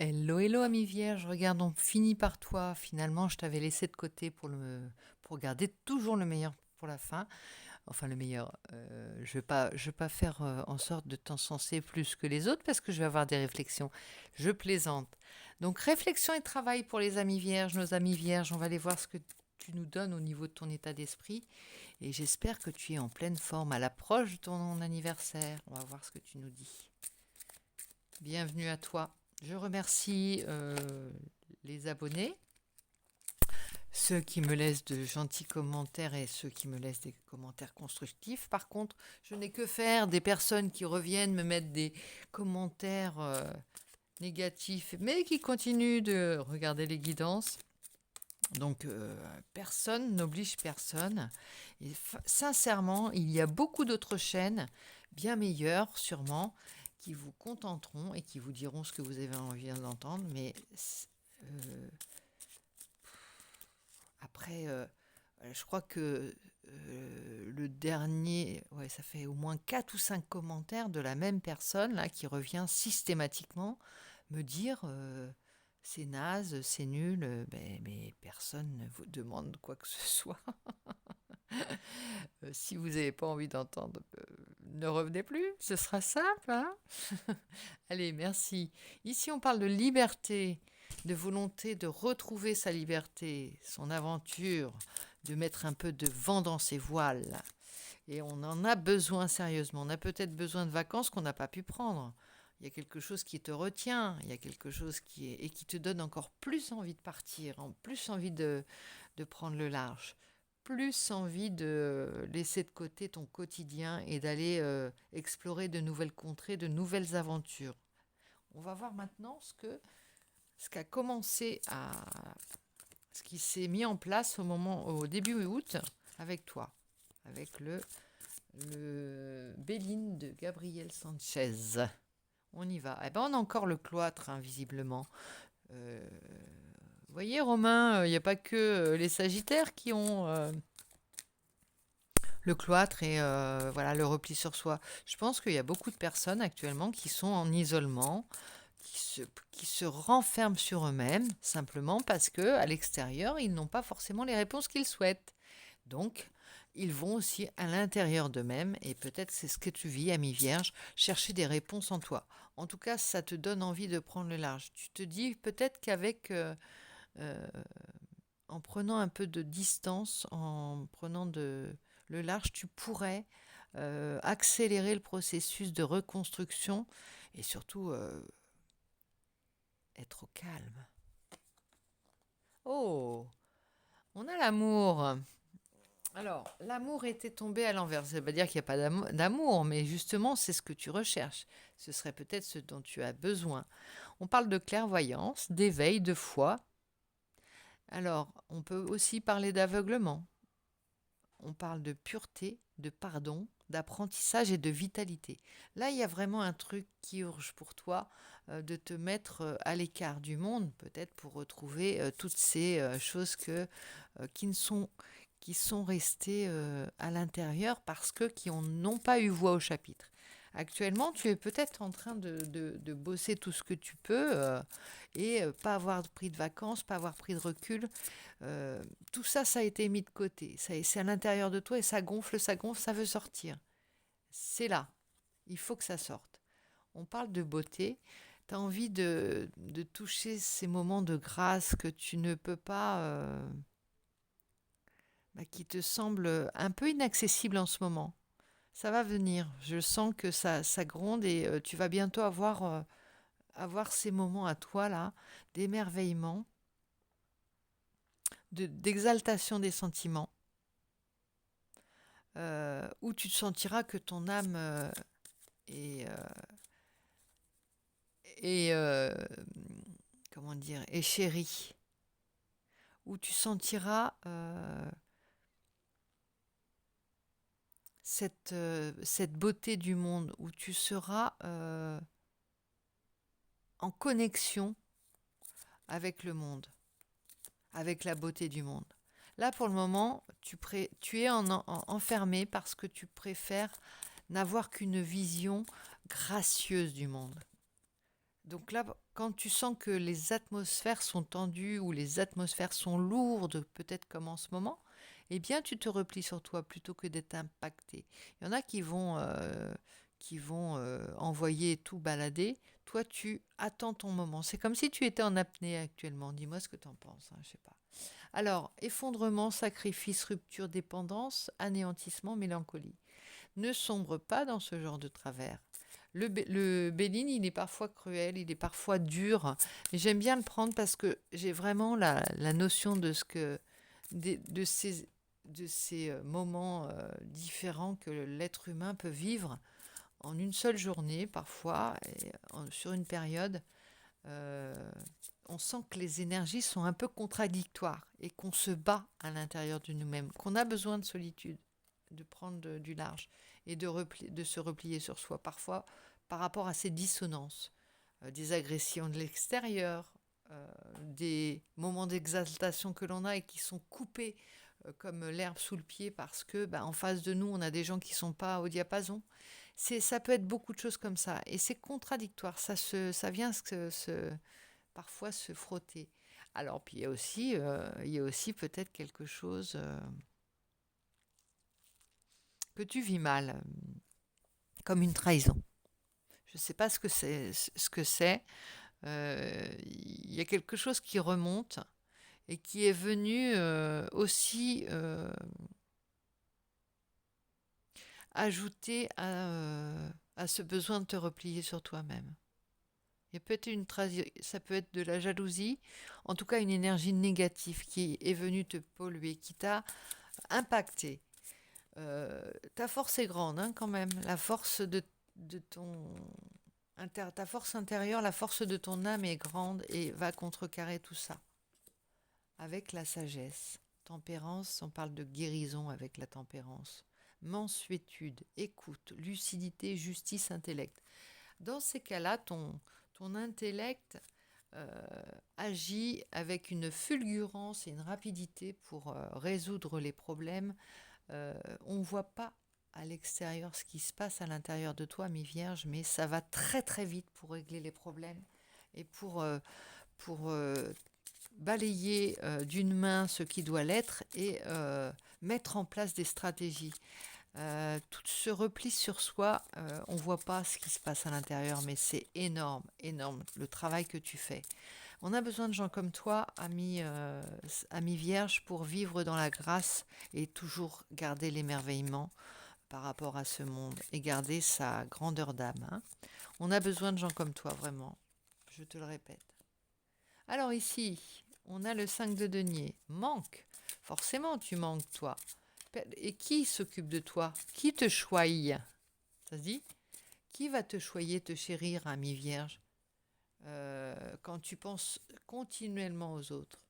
Hello, hello, ami vierge. Regarde, on finit par toi. Finalement, je t'avais laissé de côté pour garder toujours le meilleur pour la fin. Enfin, le meilleur. Je vais pas faire en sorte de t'encenser plus que les autres parce que je vais avoir des réflexions. Je plaisante. Donc, réflexion et travail pour les amis vierges, nos amis vierges. On va aller voir ce que tu nous donnes au niveau de ton état d'esprit. Et j'espère que tu es en pleine forme à l'approche de ton anniversaire. On va voir ce que tu nous dis. Bienvenue à toi. Je remercie les abonnés, ceux qui me laissent de gentils commentaires et ceux qui me laissent des commentaires constructifs. Par contre, je n'ai que faire des personnes qui reviennent me mettre des commentaires négatifs, mais qui continuent de regarder les guidances. Donc, personne n'oblige personne. Et sincèrement, il y a beaucoup d'autres chaînes, bien meilleures sûrement, qui vous contenteront et qui vous diront ce que vous avez envie d'entendre. Mais après, je crois que le dernier, ouais, ça fait au moins 4 ou 5 commentaires de la même personne là, qui revient systématiquement me dire c'est naze, c'est nul, mais personne ne vous demande quoi que ce soit. Si vous n'avez pas envie d'entendre, ne revenez plus, ce sera simple. Hein. Allez, merci. Ici, on parle de liberté, de volonté de retrouver sa liberté, son aventure, de mettre un peu de vent dans ses voiles. Et on en a besoin sérieusement. On a peut-être besoin de vacances qu'on n'a pas pu prendre. Il y a quelque chose qui te retient, il y a quelque chose qui te donne encore plus envie de partir, plus envie de prendre le large, plus envie de laisser de côté ton quotidien et d'aller explorer de nouvelles contrées, de nouvelles aventures. On va voir maintenant ce qu'a commencé à ce qui s'est mis en place au début août avec toi, avec le Béline de Gabriel Sanchez. On y va. Eh ben, on a encore le cloître, hein, visiblement. Vous voyez, Romain, il n'y a pas que les Sagittaires qui ont le cloître et voilà, le repli sur soi. Je pense qu'il y a beaucoup de personnes actuellement qui sont en isolement, qui se renferment sur eux-mêmes, simplement parce que à l'extérieur, ils n'ont pas forcément les réponses qu'ils souhaitent. Donc, ils vont aussi à l'intérieur d'eux-mêmes, et peut-être c'est ce que tu vis, ami vierge, chercher des réponses en toi. En tout cas, ça te donne envie de prendre le large. Tu te dis peut-être qu'avec, euh, en prenant un peu de distance, en prenant le large, tu pourrais accélérer le processus de reconstruction et surtout être au calme. Oh, on a l'amour. Alors, l'amour était tombé à l'envers. Ça ne veut pas dire qu'il n'y a pas d'amour, mais justement, c'est ce que tu recherches. Ce serait peut-être ce dont tu as besoin. On parle de clairvoyance, d'éveil, de foi. Alors, on peut aussi parler d'aveuglement. On parle de pureté, de pardon, d'apprentissage et de vitalité. Là, il y a vraiment un truc qui urge pour toi, de te mettre à l'écart du monde, peut-être pour retrouver toutes ces choses qui sont restées à l'intérieur parce que qui n'ont pas eu voix au chapitre. Actuellement, tu es peut-être en train de bosser tout ce que tu peux et pas avoir pris de vacances, pas avoir pris de recul. Tout ça, ça a été mis de côté. C'est à l'intérieur de toi et ça gonfle, ça veut sortir. C'est là. Il faut que ça sorte. On parle de beauté. Tu as envie de toucher ces moments de grâce que tu ne peux pas, qui te semblent un peu inaccessibles en ce moment. Ça va venir. Je sens que ça gronde et tu vas bientôt avoir ces moments à toi là, d'émerveillement, d'exaltation des sentiments, où tu te sentiras que ton âme est, est, comment dire, est chérie, où tu sentiras cette beauté du monde, où tu seras en connexion avec le monde, avec la beauté du monde. Là, pour le moment, tu es enfermé parce que tu préfères n'avoir qu'une vision gracieuse du monde. Donc là, quand tu sens que les atmosphères sont tendues ou les atmosphères sont lourdes, peut-être comme en ce moment, eh bien, tu te replies sur toi plutôt que d'être impacté. Il y en a qui vont envoyer tout balader. Toi, tu attends ton moment. C'est comme si tu étais en apnée actuellement. Dis-moi ce que tu en penses, hein, je sais pas. Alors, effondrement, sacrifice, rupture, dépendance, anéantissement, mélancolie. Ne sombre pas dans ce genre de travers. Le Béline, il est parfois cruel, il est parfois dur, mais j'aime bien le prendre parce que j'ai vraiment la notion de ce que de ces moments différents que l'être humain peut vivre en une seule journée, parfois, et sur une période. euh, on sent que les énergies sont un peu contradictoires et qu'on se bat à l'intérieur de nous-mêmes, qu'on a besoin de solitude, de prendre du large et de se replier sur soi. Parfois, par rapport à ces dissonances, des agressions de l'extérieur, des moments d'exaltation que l'on a et qui sont coupés comme l'herbe sous le pied parce que en face de nous, on a des gens qui ne sont pas au diapason. Ça peut être beaucoup de choses comme ça. Et c'est contradictoire. Ça vient parfois se frotter. Alors, puis il y a aussi peut-être quelque chose que tu vis mal, comme une trahison. Je ne sais pas ce que c'est. Il y a quelque chose qui remonte et qui est venu aussi ajouter à ce besoin de te replier sur toi-même. Il y a peut-être ça peut être de la jalousie, en tout cas une énergie négative qui est venue te polluer, qui t'a impacté. Ta force est grande, hein, quand même. La force de ta force intérieure, la force de ton âme est grande et va contrecarrer tout ça. Avec la sagesse. Tempérance, on parle de guérison avec la tempérance. Mansuétude, écoute, lucidité, justice, intellect. Dans ces cas-là, ton intellect agit avec une fulgurance et une rapidité pour résoudre les problèmes. On ne voit pas à l'extérieur ce qui se passe à l'intérieur de toi, mi-vierge, mais ça va très très vite pour régler les problèmes et pour balayer d'une main ce qui doit l'être et mettre en place des stratégies. Tout se replie sur soi, on ne voit pas ce qui se passe à l'intérieur, mais c'est énorme, énorme le travail que tu fais. On a besoin de gens comme toi, amis vierges, pour vivre dans la grâce et toujours garder l'émerveillement par rapport à ce monde et garder sa grandeur d'âme, hein. On a besoin de gens comme toi, vraiment, je te le répète. Alors ici, on a le 5 de denier. Manque. Forcément, tu manques, toi. Et qui s'occupe de toi? Qui te choye? Ça se dit? Qui va te choyer, te chérir, ami vierge, quand tu penses continuellement aux autres?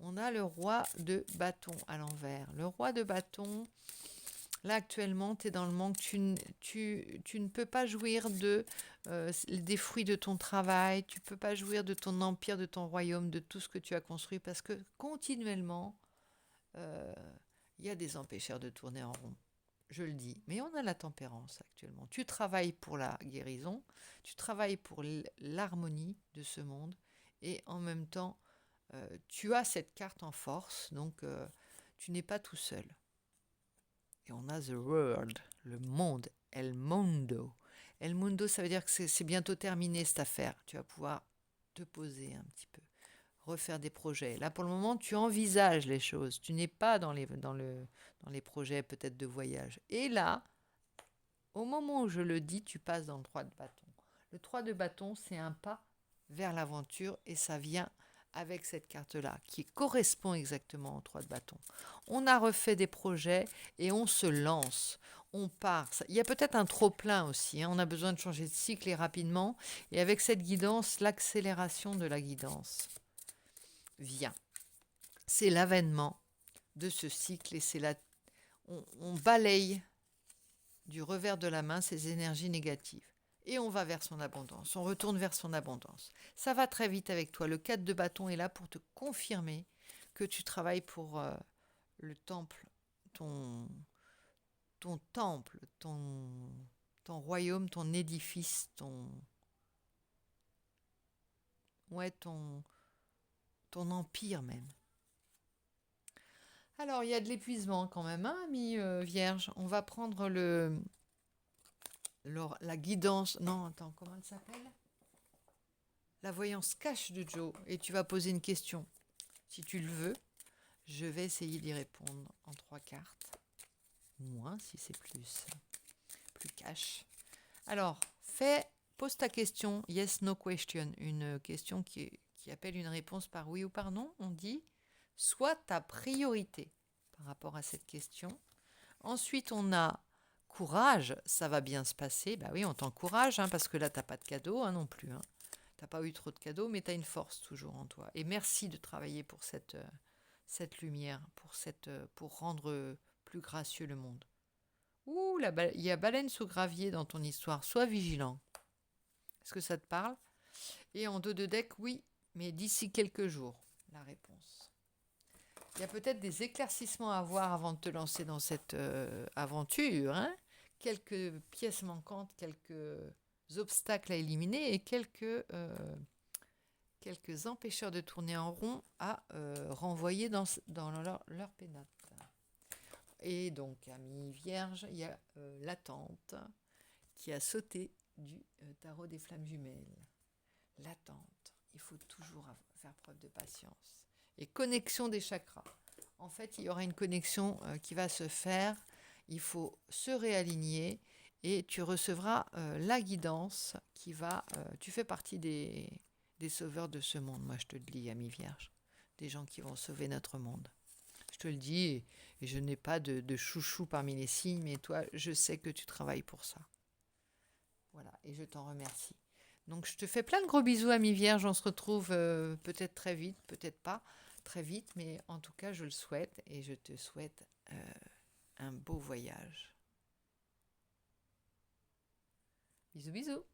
On a le roi de bâton à l'envers. Le roi de bâton, là actuellement, tu es dans le manque. Tu ne peux pas jouir des fruits de ton travail. Tu ne peux pas jouir de ton empire, de ton royaume, de tout ce que tu as construit parce que continuellement, euh, il y a des empêcheurs de tourner en rond. Je le dis, mais on a la tempérance actuellement. Tu travailles pour la guérison, tu travailles pour l'harmonie de ce monde, et en même temps, tu as cette carte en force, donc tu n'es pas tout seul. Et on a the world, le monde, el mundo. El mundo, ça veut dire que c'est bientôt terminé cette affaire. Tu vas pouvoir te poser un petit peu, refaire des projets. Là, pour le moment, tu envisages les choses. Tu n'es pas dans les projets peut-être de voyage. Et là, au moment où je le dis, tu passes dans le 3 de bâton. Le 3 de bâton, c'est un pas vers l'aventure et ça vient avec cette carte-là qui correspond exactement au 3 de bâton. On a refait des projets et on se lance. On part. Il y a peut-être un trop-plein aussi, hein. On a besoin de changer de cycle et rapidement. Et avec cette guidance, l'accélération de la guidance vient. C'est l'avènement de ce cycle et on balaye du revers de la main ces énergies négatives. Et on va vers son abondance, on retourne vers son abondance. Ça va très vite avec toi. Le 4 de bâton est là pour te confirmer que tu travailles pour le temple, ton temple, ton royaume, ton édifice, ouais, ton empire même. Alors, il y a de l'épuisement quand même, hein, ami Vierge. On va prendre la guidance. Non, attends, comment elle s'appelle? La voyance cache de Joe. Et tu vas poser une question. Si tu le veux, je vais essayer d'y répondre en 3 cartes. Moins si c'est plus cash. Alors, pose ta question. Yes, no question. Une question qui appelle une réponse par oui ou par non. On dit soit ta priorité par rapport à cette question. Ensuite, on a courage, ça va bien se passer. Bah oui, on t'encourage, hein, parce que là, t'as pas de cadeau non plus. Hein. T'as pas eu trop de cadeaux, mais tu as une force toujours en toi. Et merci de travailler pour cette lumière, pour rendre plus gracieux le monde. Ouh, il y a baleine sous gravier dans ton histoire. Sois vigilant. Est-ce que ça te parle? Et en dos de deck, oui, mais d'ici quelques jours, la réponse. Il y a peut-être des éclaircissements à voir avant de te lancer dans cette aventure. Hein, quelques pièces manquantes, quelques obstacles à éliminer et quelques empêcheurs de tourner en rond à renvoyer dans leur pénate. Et donc, amis vierges, il y a l'attente qui a sauté du tarot des flammes jumelles. L'attente, il faut toujours faire preuve de patience. Et connexion des chakras. En fait, il y aura une connexion qui va se faire. Il faut se réaligner et tu recevras la guidance qui va... tu fais partie des sauveurs de ce monde, moi je te le dis, amis vierges. Des gens qui vont sauver notre monde. Je te le dis, et je n'ai pas de chouchou parmi les signes, mais toi, je sais que tu travailles pour ça. Voilà, et je t'en remercie. Donc, je te fais plein de gros bisous, amis vierges. On se retrouve peut-être très vite, peut-être pas très vite, mais en tout cas, je le souhaite et je te souhaite un beau voyage. Bisous, bisous.